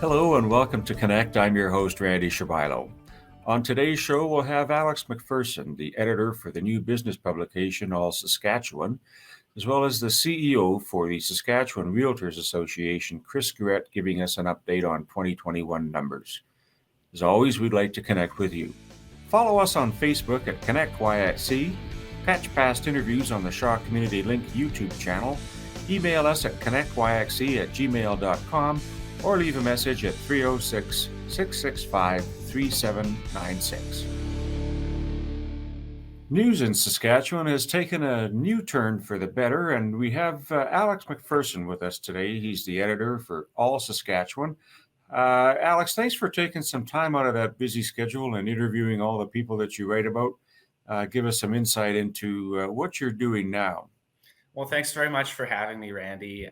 Hello and welcome to Connect. I'm your host, Randy Shabilo. On today's show, we'll have Alex MacPherson, the editor for the new business publication, allSaskatchewan, as well as the CEO for the Saskatchewan Realtors Association, Chris Garrett, giving us an update on 2021 numbers. As always, we'd like to connect with you. Follow us on Facebook at ConnectYXC, catch past interviews on the Shaw Community Link YouTube channel, email us at connectyxc@gmail.com, or leave a message at 306-665-3796. News in Saskatchewan has taken a new turn for the better, and we have Alex MacPherson with us today. He's the editor for allSaskatchewan. Alex, thanks for taking some time out of that busy schedule and interviewing all the people that you write about. Give us some insight into what you're doing now. Well, thanks very much for having me, Randy.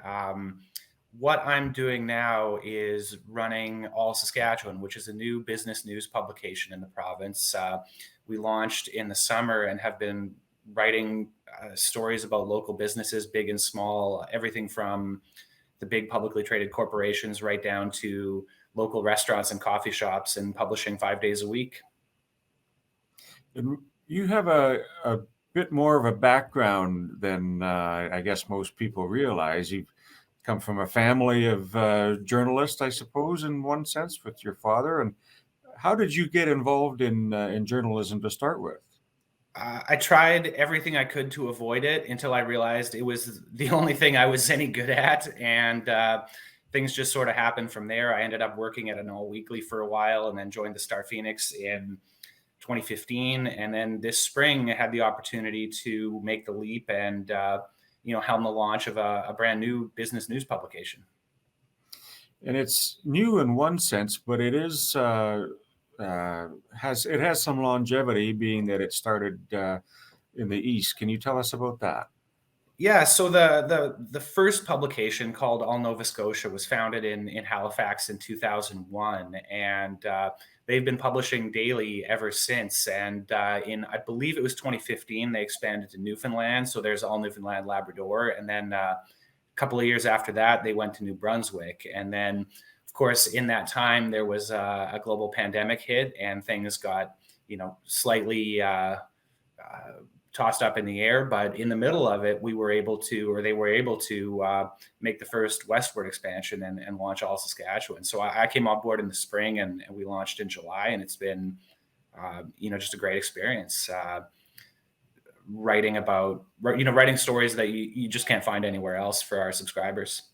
What I'm doing now is running allSaskatchewan, which is a new business news publication in the province. We launched in the summer and have been writing stories about local businesses, big and small, everything from the big publicly traded corporations right down to local restaurants and coffee shops, and publishing 5 days a week. And you have a bit more of a background than I guess most people realize. You've come from a family of journalists, I suppose, in one sense, with your father. And how did you get involved in journalism to start with? I tried everything I could to avoid it until I realized it was the only thing I was any good at. And things just sort of happened from there. I ended up working at an all weekly for a while and then joined the Star Phoenix in 2015. And then this spring I had the opportunity to make the leap and helm the launch of a brand new business news publication. And it's new in one sense, but it is has some longevity, being that it started in the East. Can you tell us about that? Yeah, so the first publication, called All Nova Scotia, was founded in Halifax in 2001, and they've been publishing daily ever since. And in, I believe it was 2015, they expanded to Newfoundland. So there's All Newfoundland Labrador, and then a couple of years after that, they went to New Brunswick. And then, of course, in that time, there was a global pandemic hit, and things got slightly tossed up in the air. But in the middle of it, they were able to make the first westward expansion and launch allSaskatchewan. So I came on board in the spring, and we launched in July, and it's been just a great experience. Writing stories that you just can't find anywhere else for our subscribers.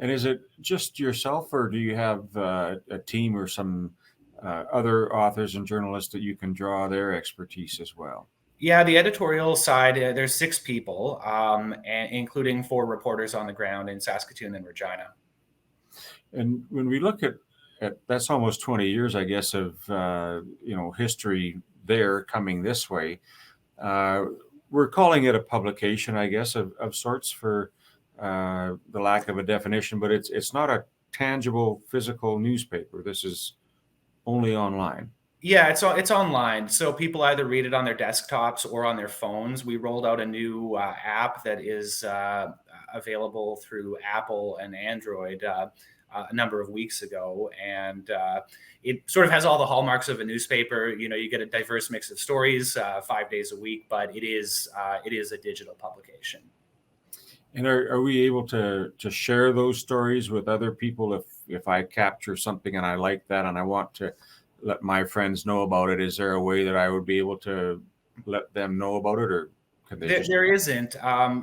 And is it just yourself, or do you have a team or some other authors and journalists that you can draw their expertise as well? Yeah, the editorial side, there's 6 people, including 4 reporters on the ground in Saskatoon and Regina. And when we look at that's almost 20 years, I guess, of history there coming this way. We're calling it a publication, I guess, of sorts, for the lack of a definition, but it's not a tangible physical newspaper. This is only online. Yeah, it's online. So people either read it on their desktops or on their phones. We rolled out a new app that is available through Apple and Android a number of weeks ago. And it sort of has all the hallmarks of a newspaper. You get a diverse mix of stories 5 days a week, but it is a digital publication. And are we able to share those stories with other people? If I capture something and I like that and I want to let my friends know about it, is there a way that I would be able to let them know about it, or can they There isn't.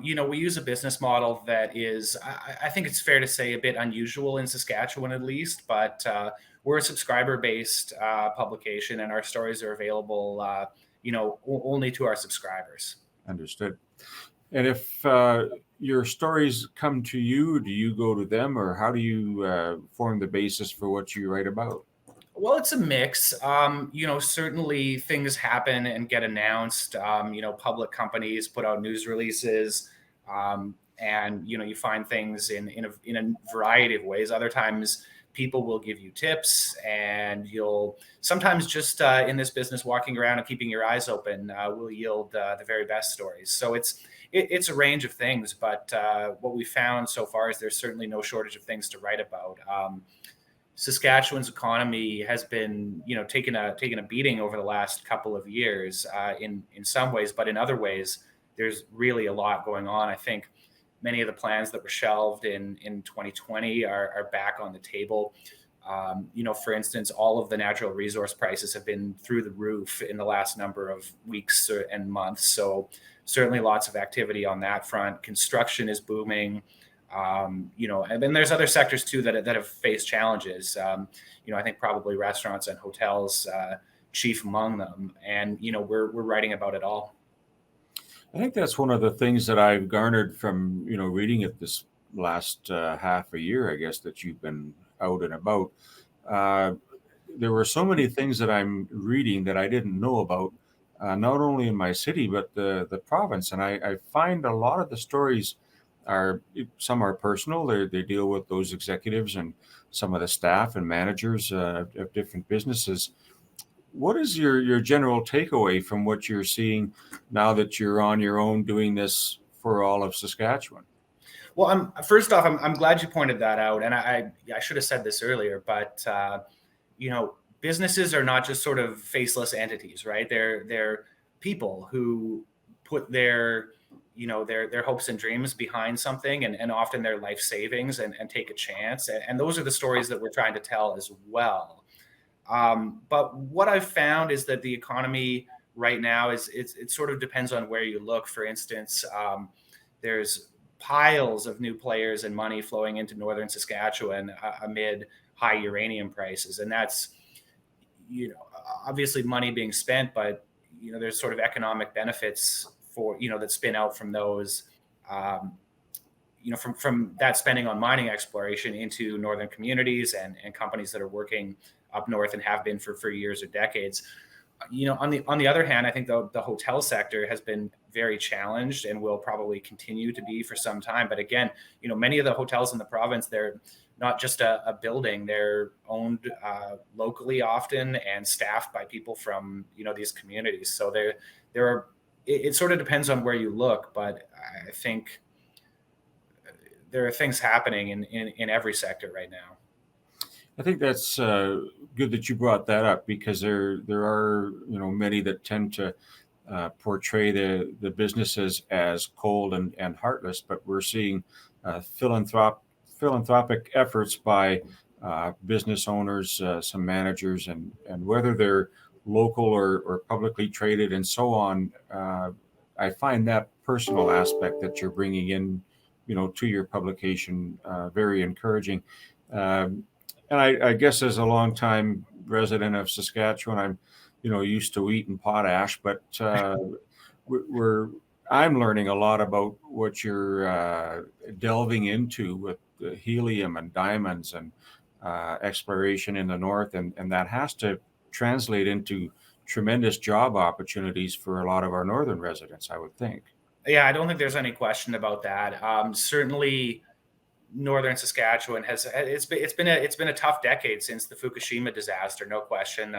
We use a business model that is, I think it's fair to say, a bit unusual in Saskatchewan, at least. But we're a subscriber-based publication, and our stories are available, only to our subscribers. Understood. And if your stories come to you, do you go to them, or how do you form the basis for what you write about? Well, it's a mix. Certainly things happen and get announced. Public companies put out news releases, and you find things in a variety of ways. Other times, people will give you tips, and you'll sometimes just in this business, walking around and keeping your eyes open will yield the very best stories. So it's a range of things, but what we found so far is there's certainly no shortage of things to write about. Saskatchewan's economy has been, taking a beating over the last couple of years in some ways, but in other ways, there's really a lot going on. I think many of the plans that were shelved in 2020 are back on the table. For instance, all of the natural resource prices have been through the roof in the last number of weeks and months. So certainly lots of activity on that front. Construction is booming. And then there's other sectors too that have faced challenges. I think probably restaurants and hotels, chief among them. And we're writing about it all. I think that's one of the things that I've garnered from reading it this last half a year, I guess, that you've been out and about. Uh, there were so many things that I'm reading that I didn't know about, not only in my city but the province. And I find a lot of the stories are some are personal. They deal with those executives and some of the staff and managers of different businesses. What is your general takeaway from what you're seeing now that you're on your own doing this for all of Saskatchewan? Well, first off, I'm glad you pointed that out, and I should have said this earlier, but businesses are not just sort of faceless entities, right? They're people who put their hopes and dreams behind something, and often their life savings, and take a chance, and those are the stories that we're trying to tell as well. But what I've found is that the economy right now it sort of depends on where you look. For instance, there's piles of new players and money flowing into northern Saskatchewan amid high uranium prices, and that's obviously money being spent, but there's sort of economic benefits for that spin out from those. From that spending on mining exploration into northern communities and companies that are working up north and have been for years or decades. On the other hand, I think the hotel sector has been very challenged and will probably continue to be for some time. But again, many of the hotels in the province, they're not just a building; they're owned locally often and staffed by people from these communities. So there are. It sort of depends on where you look, but I think there are things happening in every sector right now. I think that's good that you brought that up, because there are many that tend to portray the businesses as cold and heartless, but we're seeing philanthropic efforts by business owners, some managers, and whether they're local or publicly traded and so on. I find that personal aspect that you're bringing in, to your publication very encouraging. And I guess as a longtime resident of Saskatchewan, I'm, used to wheat and potash, but I'm learning a lot about what you're delving into with the helium and diamonds and exploration in the north, and that has to translate into tremendous job opportunities for a lot of our northern residents, I would think. Yeah, I don't think there's any question about that. Certainly, northern Saskatchewan it's been a tough decade since the Fukushima disaster, no question.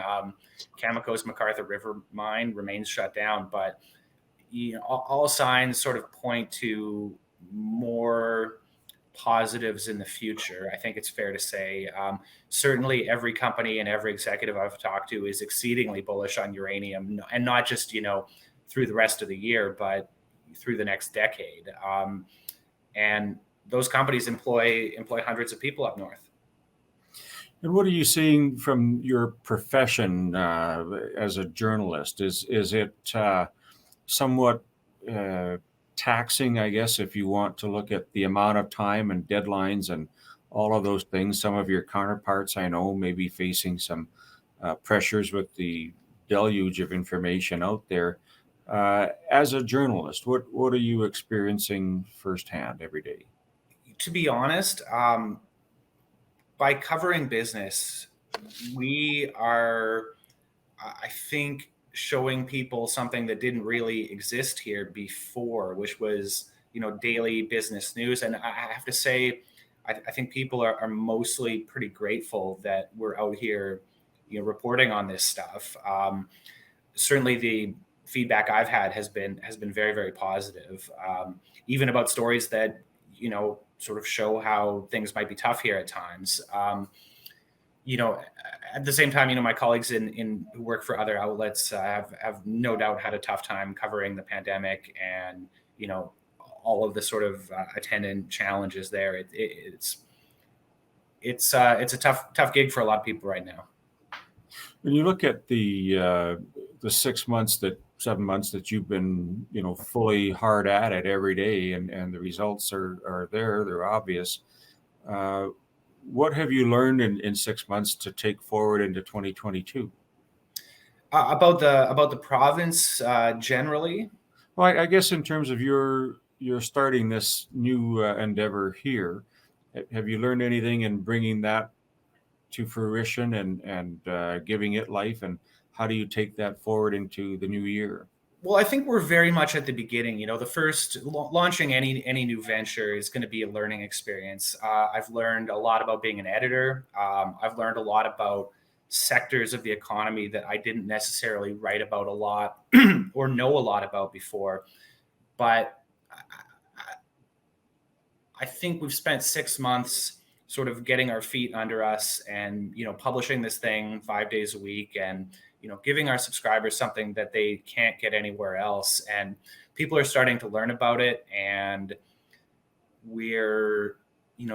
Cameco's McArthur River mine remains shut down, but all signs sort of point to more positives in the future. I think it's fair to say. Certainly, every company and every executive I've talked to is exceedingly bullish on uranium, and not just through the rest of the year, but through the next decade. And those companies employ hundreds of people up north. And what are you seeing from your profession as a journalist? Is it somewhat taxing, I guess, if you want to look at the amount of time and deadlines and all of those things? Some of your counterparts, I know, may be facing some pressures with the deluge of information out there. As a journalist, what are you experiencing firsthand every day? To be honest, by covering business, we are, I think, showing people something that didn't really exist here before, which was daily business news. And I have to say, I think people are mostly pretty grateful that we're out here reporting on this stuff. Certainly the feedback I've had has been very, very positive, even about stories that sort of show how things might be tough here at times. at the same time, my colleagues who work for other outlets have no doubt had a tough time covering the pandemic and, all of the sort of attendant challenges there. It's a tough gig for a lot of people right now. When you look at the 7 months that you've been, fully hard at it every day, and the results are there, they're obvious. What have you learned in 6 months to take forward into 2022? About the province generally? Well, I guess in terms of you're starting this new endeavor here, have you learned anything in bringing that to fruition and giving it life, and how do you take that forward into the new year? Well, I think we're very much at the beginning. The first launching any new venture is going to be a learning experience. I've learned a lot about being an editor. I've learned a lot about sectors of the economy that I didn't necessarily write about a lot or know a lot about before. But I think we've spent 6 months sort of getting our feet under us and, publishing this thing 5 days a week and, giving our subscribers something that they can't get anywhere else. And people are starting to learn about it. And we're,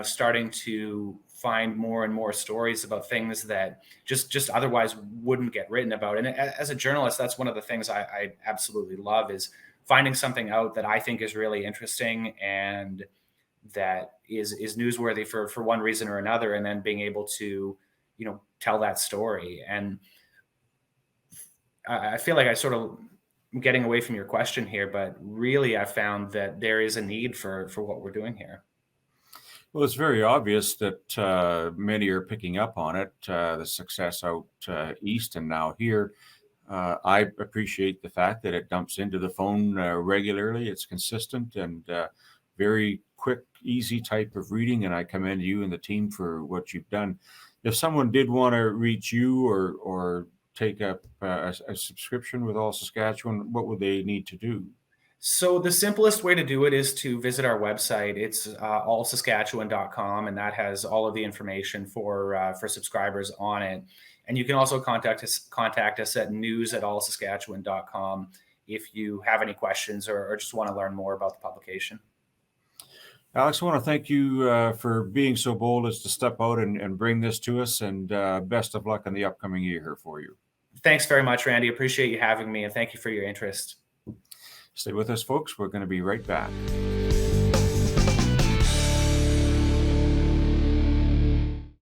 starting to find more and more stories about things that just otherwise wouldn't get written about. And as a journalist, that's one of the things I absolutely love, is finding something out that I think is really interesting and that is newsworthy for one reason or another, and then being able to, tell that story. And I feel like I sort of am getting away from your question here, but really I found that there is a need for what we're doing here. Well, it's very obvious that many are picking up on it, the success out east and now here. I appreciate the fact that it dumps into the phone regularly. It's consistent and very quick, easy type of reading, and I commend you and the team for what you've done. If someone did want to reach you or take up a subscription with All Saskatchewan, what would they need to do? So the simplest way to do it is to visit our website. It's allSaskatchewan.com, and that has all of the information for subscribers on it. And you can also contact us at news@allsaskatchewan.com if you have any questions or just want to learn more about the publication. Alex, I want to thank you for being so bold as to step out and bring this to us, and best of luck in the upcoming year here for you. Thanks very much, Randy. Appreciate you having me, and thank you for your interest. Stay with us, folks. We're going to be right back.